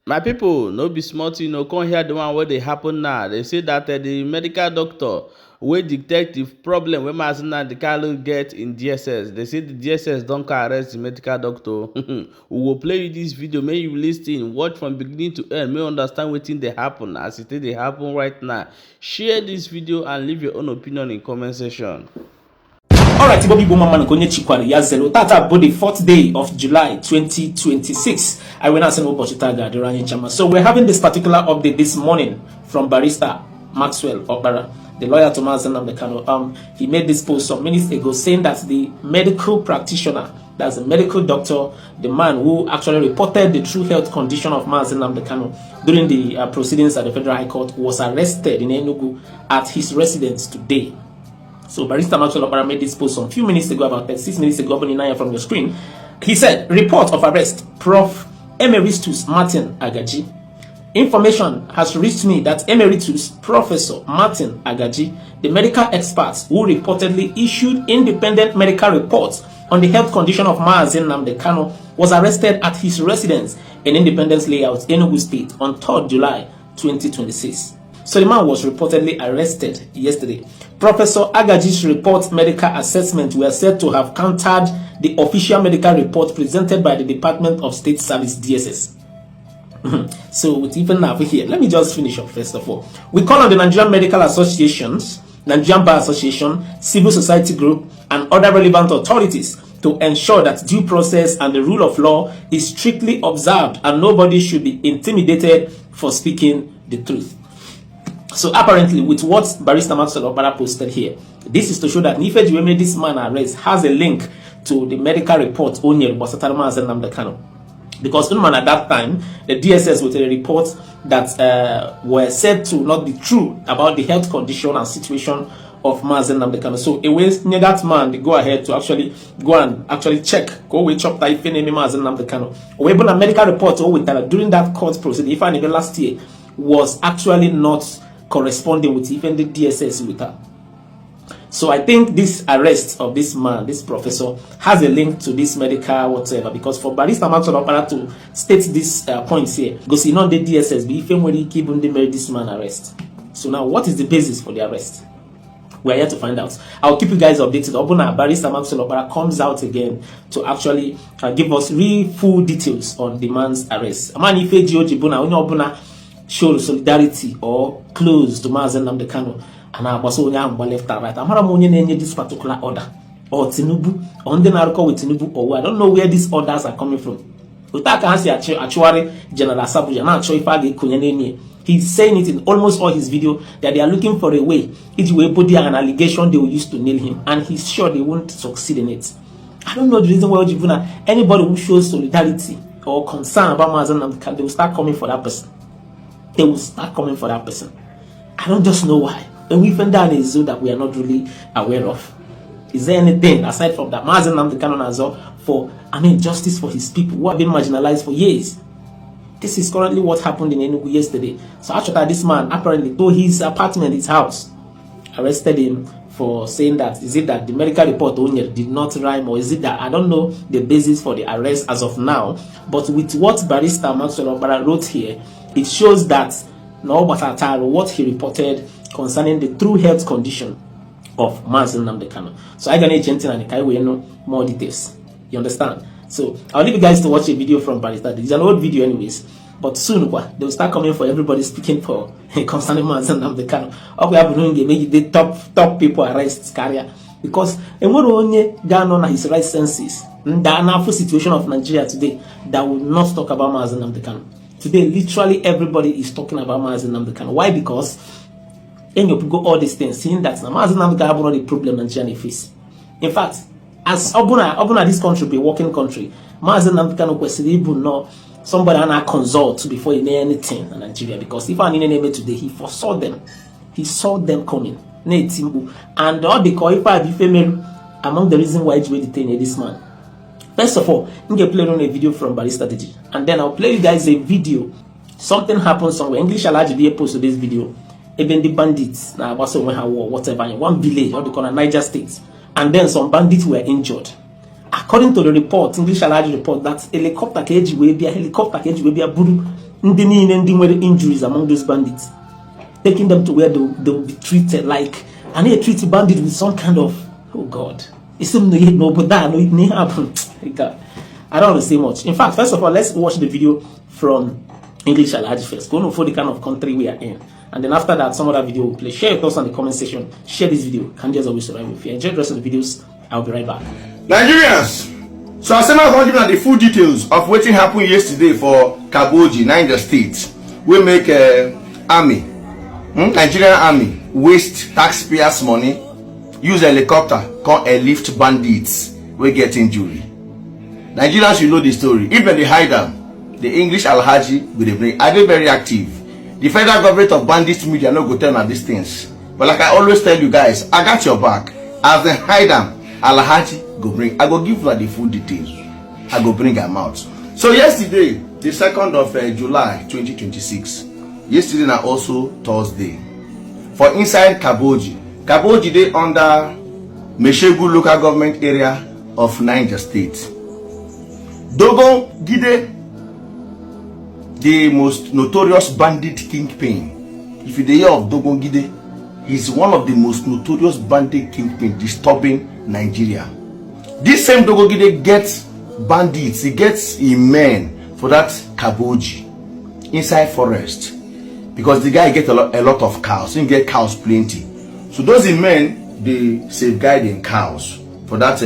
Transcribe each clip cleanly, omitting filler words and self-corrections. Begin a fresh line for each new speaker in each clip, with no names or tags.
My people, no be small thing, no come hear the one wey dey happen now. They say that the medical doctor wey detect the problem wey Mazi Nnamdi get in DSS. They say the DSS don come arrest the medical doctor. We go play you this video, make you lis ten, watch from beginning to end, make you understand wetin dey happen as e take dey happen right now. Share this video and leave your own opinion in comment section.
Alright, Bobby Bomaman Konye Chikwari Yazelo. Tata about the 4th day of July 2026. I will not send over Chitaga, the Rani Chama. So we're having this particular update this morning from Barrister Maxwell Okpara, the lawyer to Mazi Nnamdi Kanu. He made this post some minutes ago saying that the medical practitioner, that's the medical doctor, the man who actually reported the true health condition of Mazi Nnamdi Kanu during the proceedings at the Federal High Court, was arrested in Enugu at his residence today. So Barrister Maxwell Okpara made this post some few minutes ago, about 36 minutes ago, opening now from your screen. He said, report of arrest, Prof. Emeritus Martin Aghaji. Information has reached me that Emeritus Professor Martin Aghaji, the medical expert who reportedly issued independent medical reports on the health condition of Mazi Nnamdi Kanu, was arrested at his residence in Independence Layout, Enugu State on 3rd July 2026. So the man was reportedly arrested yesterday. Professor Aghaji's report medical assessment were said to have countered the official medical report presented by the Department of State Service DSS. So with even now here, let me just finish up first of all. We call on the Nigerian Medical Associations, Nigerian Bar Association, Civil Society Group, and other relevant authorities to ensure that due process and the rule of law is strictly observed and nobody should be intimidated for speaking the truth. So apparently, with what Barrister Maxwell Okpara posted here, this is to show that Nife Juweme, this man arrest, has a link to the medical report Onyel Mazi Nnamdi Kanu. Because at that time, the DSS with a report that were said to not be true about the health condition and situation of Mazi Nnamdi Kanu. So it was near that man, they go ahead to actually go and check, go with chop that if name Mazi Nnamdi Kanu. Or even a medical report during that court proceeding, if I even last year, was actually not corresponding with even the DSS with her. So I think this arrest of this man, this professor, has a link to this medical whatever, because for Barrister Maxwell Okpara to state this points here, because you know the DSS, but even when he keep on this man arrest. So now what is the basis for the arrest? We are here to find out. I'll keep you guys updated. Obuna Barrister Maxwell Okpara comes out again to actually give us real full details on the man's arrest. Amani Feji Obuna show solidarity or close to Mazi Nnamdi Kanu, and I was only left and right. I'm not this particular order or Tinubu or the narco with Tinubu or I don't know where these orders are coming from. He's saying it in almost all his video that they are looking for a way. If you will put there an allegation, they will use to nail him, and he's sure they won't succeed in it. I don't know the reason why anybody who shows solidarity or concern about Mazi Nnamdi Kanu, they will start coming for that person. They will start coming for that person. I don't just know why. And we find that is that we are not really aware of. Is there anything aside from that Mazi Nnamdi Kanu as well for justice for his people who have been marginalized for years? This is currently what happened in Enugu yesterday. So after this man apparently to his apartment, his house, arrested him for saying that, is it that the medical report did not rhyme, or is it that I don't know the basis for the arrest as of now. But with what Barrister Maxwell Okpara wrote here, it shows that what he reported concerning the true health condition of Mazi Nnamdi Kanu. So I gonna know more details. You understand? So I'll leave you guys to watch a video from Barrister. It's an old video anyways, but soon they will start coming for everybody speaking for concerning Mazi Nnamdi Kanu. All we have doing make the top people arrest career, because only Ghana his right senses. The full situation of Nigeria today that will not talk about Mazi Nnamdi Kanu. Today, literally everybody is talking about Mazi Nnamdi Kanu. Why? Because when you go all these things, seeing that Mazi Nnamdi Kanu have not the problem Nigeria face. In fact, as Obuna this country be a working country, Mazi Nnamdi Kanu question no somebody and consult before he know anything in Nigeria, because if I need name today, he foresaw them. He saw them coming. And all the call if I be female among the reason why you detain this man. First of all, I'm going to play on a video from Barrister DG, and then I'll play you guys a video. Something happened somewhere. English Aghaji be post to this video. Even the bandits, now also when war, whatever, in one village, or the corner Niger State, and then some bandits were injured. According to the report, English Aghaji report, that helicopter will be a buru injuries among those bandits, taking them to where they'll be treated like, and they treat bandits with some kind of, oh God, it's something no, but that no, it may happen. I don't want to say much. In fact, first of all, let's watch the video from English Aghaji first. Go for the kind of country we are in. And then after that, some other video will play. Share your thoughts on the comment section. Share this video. Candidates always survive. If you enjoyed the rest of the videos, I'll be right back.
Nigerians, so I said I want to give the full details of what happened yesterday for Kaboji, Niger State. We make army, Nigerian army, waste taxpayers' money, use helicopter, come airlift bandits, we get injury. Nigerians, you know the story. Even they hide them, the English Aghaji will bring. Are they very active? The federal government of bandits media no go tell me these things. But like I always tell you guys, I got your back. As they hide them, Aghaji go bring. I go give you the full details. I go bring them out. So yesterday, the 2nd of July 2026. Yesterday and also Thursday. For inside Kaboji. Kaboji they under Meshegu local government area of Niger State. Dogon Gide, the most notorious bandit kingpin. If you hear of Dogon Gide, he's one of the most notorious bandit kingpin disturbing Nigeria. This same Dogon Gide gets bandits, he gets a man for that Kaboji inside forest, because the guy get a lot of cows. He get cows plenty. So those men, they safeguarding cows for that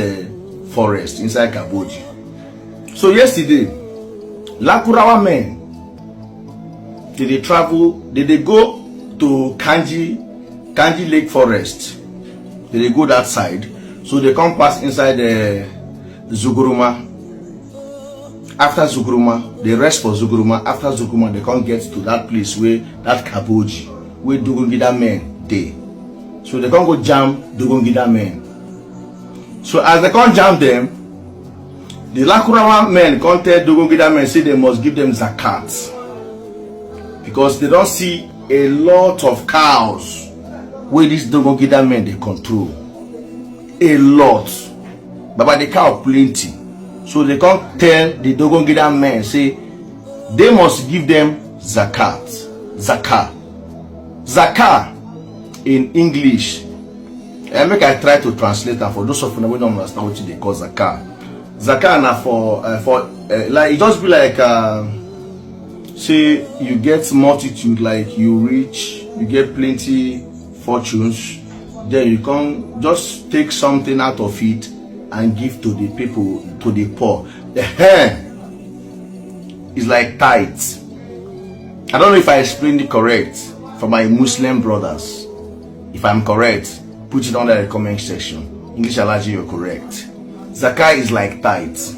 forest inside Kaboji. So yesterday, Lakurawa men, did they travel? Did they go to Kanji Lake Forest? Did they go that side? So they come pass inside Zuguruma. After Zuguruma, they rest for Zuguruma. After Zuguruma, they can't get to that place where that Kaboji, where Dogongida men they. So they can't go jam Dogongida men. So as they can't jam them, the Lakurawa men can't tell Dogongida men, say they must give them zakat, because they don't see a lot of cows where these Dogongida men they control. A lot, but by the cow plenty. So they can't tell the Dogongida men, say they must give them zakat. Zakah in English, and make I try to translate that for those of you who don't understand what they call zakah. Zakah na for like, it just be like say you get multitude, like you rich, you get plenty fortunes, then you can just take something out of it and give to the people, to the poor. The hair is like tithes. I don't know if I explained it correct for my Muslim brothers. If I'm correct, put it under the comment section. English Aghaji, you're correct. Zakah is like tithes.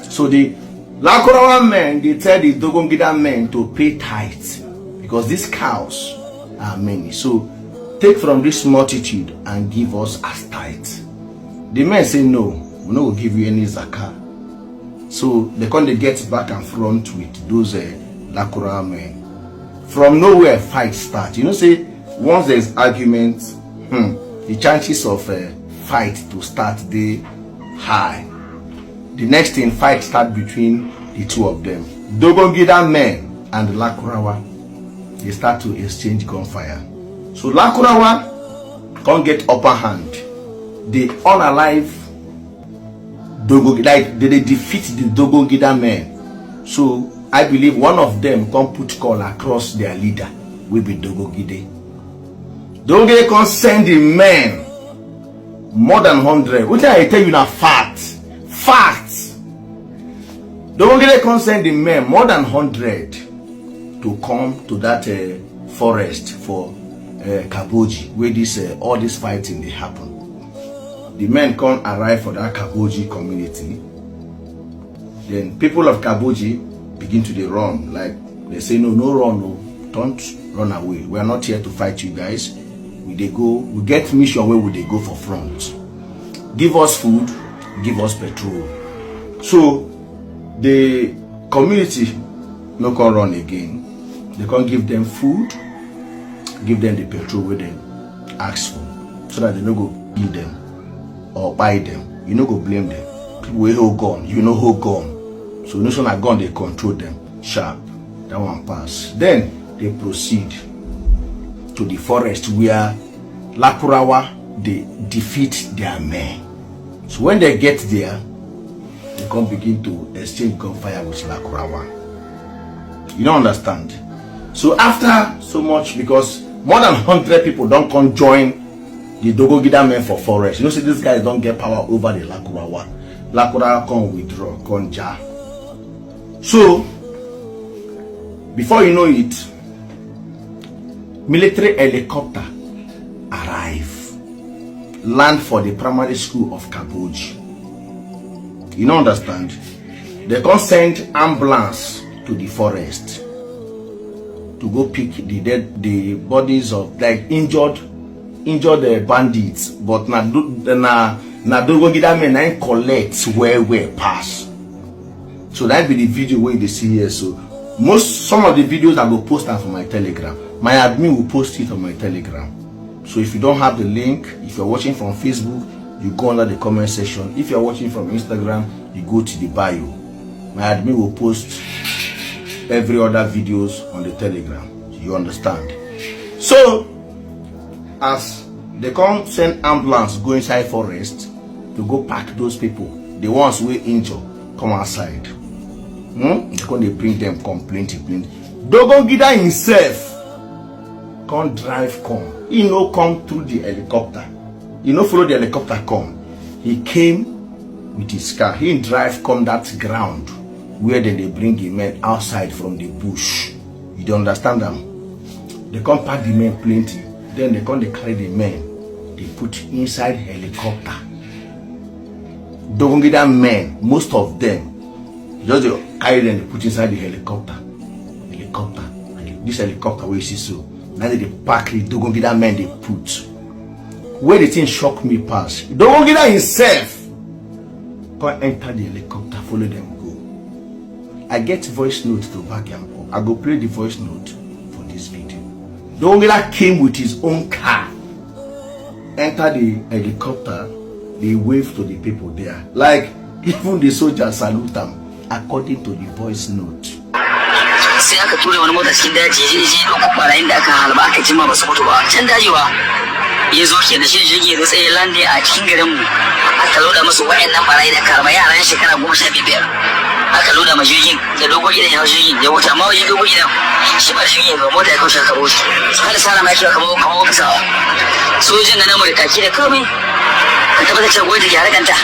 So the Lakurawa men, they tell the Dogongida men to pay tithes, because these cows are many. So take from this multitude and give us as tithes. The men say no, we no will give you any zakah. So they can't get back and front with those Lakurawa men. From nowhere, fight start. You know, say once there's argument, the chances of fight to start they high. The next thing, fight start between the two of them. Dogongida men and Lakurawa, they start to exchange gunfire. So Lakurawa can't get upper hand. They unalive Dogongida, like they defeat the Dogongida men. So I believe one of them can put call across their leader, will be Dogongide. Dogongide can send the men more than 100. What I tell you now, facts. Dogongide can send the men more than 100 to come to that forest for Kaboji, where this all this fighting they happen. The men can't arrive for that Kaboji community. Then people of Kaboji begin to run. Like they say, no run, no, don't run away. We are not here to fight you guys. We get mission where would they go for front. Give us food, give us petrol. So the community no can run again. They can't give them food, give them the petrol where they ask for, so that they no go kill them or buy them. You no go blame them. People will hold gun, you know hold gun. So no son a gun they control them sharp. That one pass. Then they proceed to the forest where Lakurawa, they defeat their men. So when they get there, they can begin to exchange gunfire with Lakurawa. You don't understand? So after so much, because more than 100 people don't come join the Dogogida men for forest. You know, see, these guys don't get power over the Lakurawa. Lakurawa can withdraw, can jar. So, before you know it, military helicopter arrive, land for the primary school of Aghaji. You don't understand? They can send ambulance to the forest to go pick the bodies of like injured bandits, but na Dogogida men na collect where pass. So that be the video where they see here. So some of the videos I will post them for my Telegram. My admin will post it on my Telegram. So if you don't have the link, if you're watching from Facebook, you go under the comment section. If you're watching from Instagram, you go to the bio. My admin will post every other videos on the Telegram. You understand? So as they come send ambulance go inside forest to go pack those people, the ones who injured, come outside. They bring them complaint. Dogogida himself can't drive come. He no come through the helicopter. He no follow the helicopter come. He came with his car. He drive come that ground where then they bring the men outside from the bush. You don't understand them? They come pack the men plenty. Then they come they carry the men. They put inside helicopter. Dogogida men, most of them, just they carry them, they put inside the helicopter. This helicopter where you see so. Now they pack the Dogogida men they put. Where the thing shocked me past. Dogogida himself can't enter the helicopter, follow them go. I get voice note to back them up. I go play the voice note for this video. Dogogida came with his own car. Enter the helicopter, they wave to the people there. Like even the soldiers salute them. According to the voice note.
Sai aka tura wani mota cikin daji ya je ɗauko ɓarayin da aka halba aka jima ba su mutu ba. Can dajiwa ya zo ke da shi jirgi ya tsaye lande a cikin garinmu. Aka loda masu waɗannan ɓarayi da karba yaran shekara 15. Aka loda ma jirgin da dogon gidan ya hau jirgin ya wuta amma wajen dogon gidan shi ba jirgin ya mota ya kaushe kabo shi. Har da sara ma ya kira kamar kasawa. Sojin na namu da kaki da komai ka tabbatar cewa gwai da gyara kanta.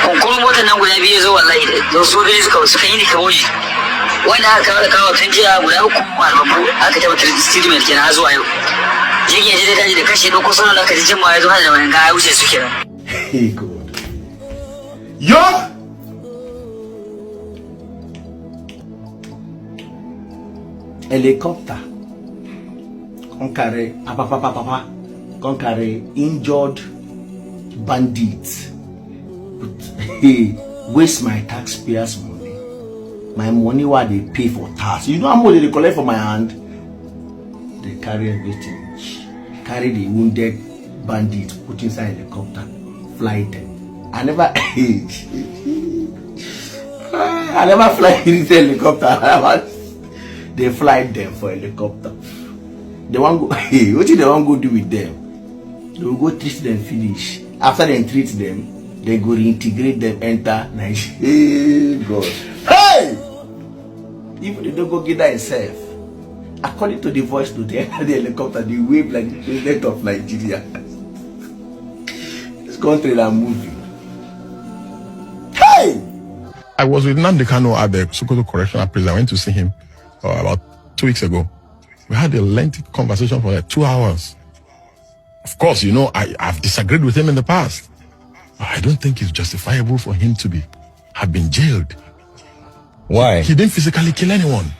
Kunkurin motar nan guda biyu zo wallahi da sojoji suka yi ni kaboji. Wanda aka kawo tun jiya guda 3 albabu aka tabbatar da statement kenan har zuwa yau. Jirgin ya je daji da kashe ɗauko sauran da aka ji jimma ya zo hada da wani ya wuce su kenan.
Hey God. Yo! Helicopter. Can carry injured bandits. Hey, waste my taxpayers' money. My money what they pay for tax. You know how much they collect from my hand? They carry everything. Carry the wounded bandits, put inside helicopter, fly them. I never fly in the helicopter. They fly them for helicopter. They want go what did they want go do with them? They will go treat them finish. After they treat them, they go reintegrate them, enter Nigeria. Hey God. Hey! Even they don't go get that himself. According to the voice to the helicopter, they wave like the president of Nigeria. This country that movie. Hey!
I was with Nnamdi at the Sokoto Correctional Prison. I went to see him about 2 weeks ago. We had a lengthy conversation for like 2 hours. Of course, you know, I've disagreed with him in the past. I don't think it's justifiable for him to have been jailed.
Why?
He didn't physically kill anyone.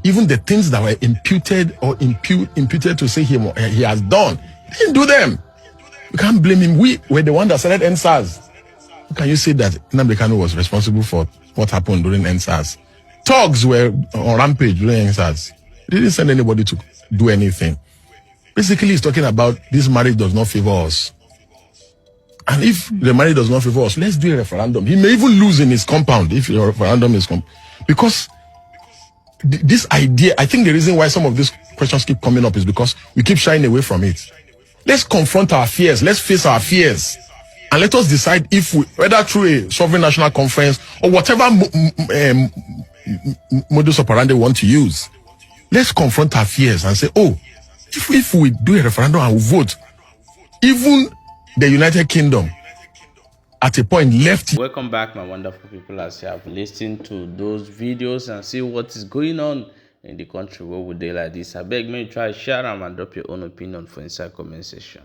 Even the things that were imputed or imputed to say he has done, he didn't do them. You can't blame him. We were the one that started NSAS. How can you say that Nnamdi was responsible for what happened during NSAS? Thugs were on rampage during NSAS. He didn't send anybody to do anything. Basically, he's talking about this marriage does not favor us. And if the marriage does not favor us, let's do a referendum. He may even lose in his compound if your referendum is because this idea, I think the reason why some of these questions keep coming up is because we keep shying away from it. Let's confront our fears. Let's face our fears. And let us decide if we, whether through a sovereign national conference or whatever modus operandi we want to use, let's confront our fears and say, oh, if we do a referendum and we vote, even the United Kingdom at a point left.
Welcome back, my wonderful people, as you have listened to those videos and see what is going on in the country where we dey like this. I beg me try share them and drop your own opinion for inside comment section.